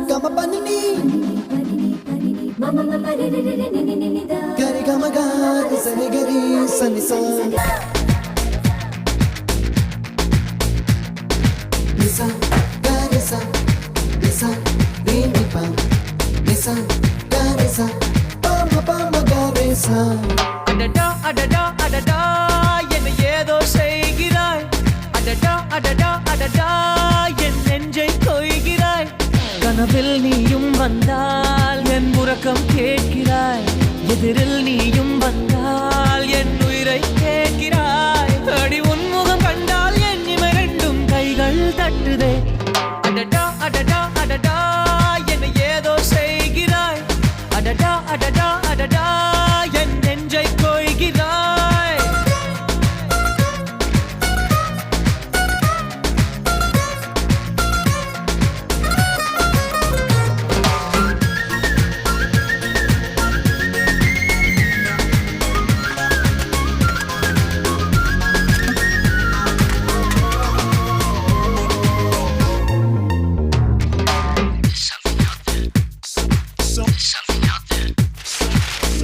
gama panini gari gama gari sani gari sani sa nisa gari sa nisa ni ni pa nisa gari sa pa ma gari sa அடடா அடடா அடடா என்ன ஏதோ செய்கிறாய் அடடா அடடா அடடா என் நெஞ்சை கொய்கிறாய் கனவில் நீயும் வந்தால் என் உறக்கம் கேட்கிறாய் எதிரில் நீயும் வந்தால் என் உயிரை கேட்கிறாய் அடி உன்முகம் கண்டால் என் இமை ரெண்டும் கைகள் தட்டுதே அடடா அடடா அடடா என்ன ஏதோ செய்கிறாய் அடடா அடடா அடடா என் நெஞ்சை கொய்கிறாய்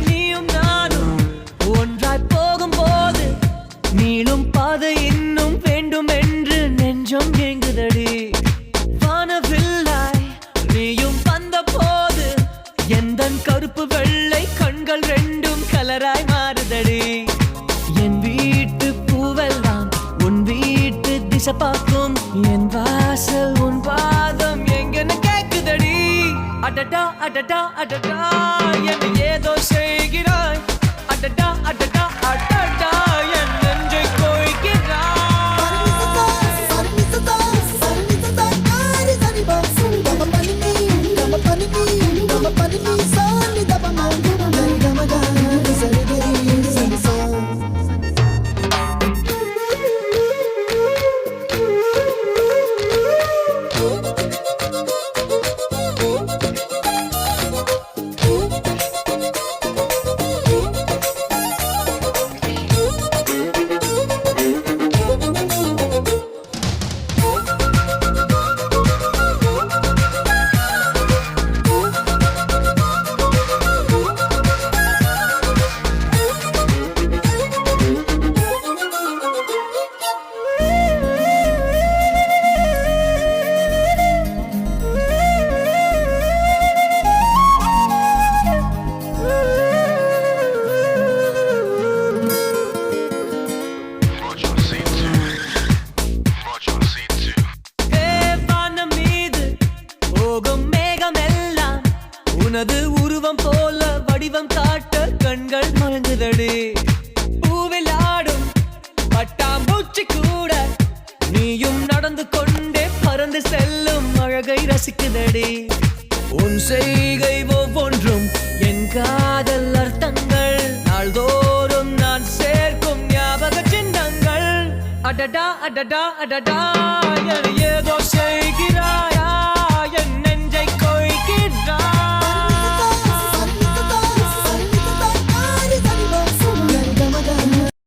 நீயும் நானும் ஒன்றாய் போகும்போது நீளும் பாதை இன்னும் வேண்டும் என்று நெஞ்சம் ஏங்குதடி வானவில்லாய் நீயும் வந்த போது எந்தன் கருப்பு வெள்ளை கண்கள் ரெண்டும் கலராய் மாறுதடி என் வீட்டு பூவெல்லாம் உன் வீட்டு திசை பார்க்கும் என் வாசல் உன் பாதம் எங்கன்னு கேக்குதடி அடடா அடடா அடடா என்ன ஏதோ செய்கிறாய் அடடா அடடா அடடா என் நெஞ்சை கொய்கிறாய் வானம் மீது போகும் மேகமெல்லாம் உனது உருவம் போல வடிவம் காட்ட கண்கள் மயங்குதடி பூவில் ஆடும் பட்டாம்பூச்சி கூட நீயும் நடந்து கொண்டே பறந்து செல்லும் அழகை ரசிக்குதடி உன் செய்கை ஒவ்வொன்றும் என் காதல் அர்த்தங்கள் நாள்தோறும் நான் சேர்க்கும் ஞாபக சின்னங்கள் அடடா அடடா அடடா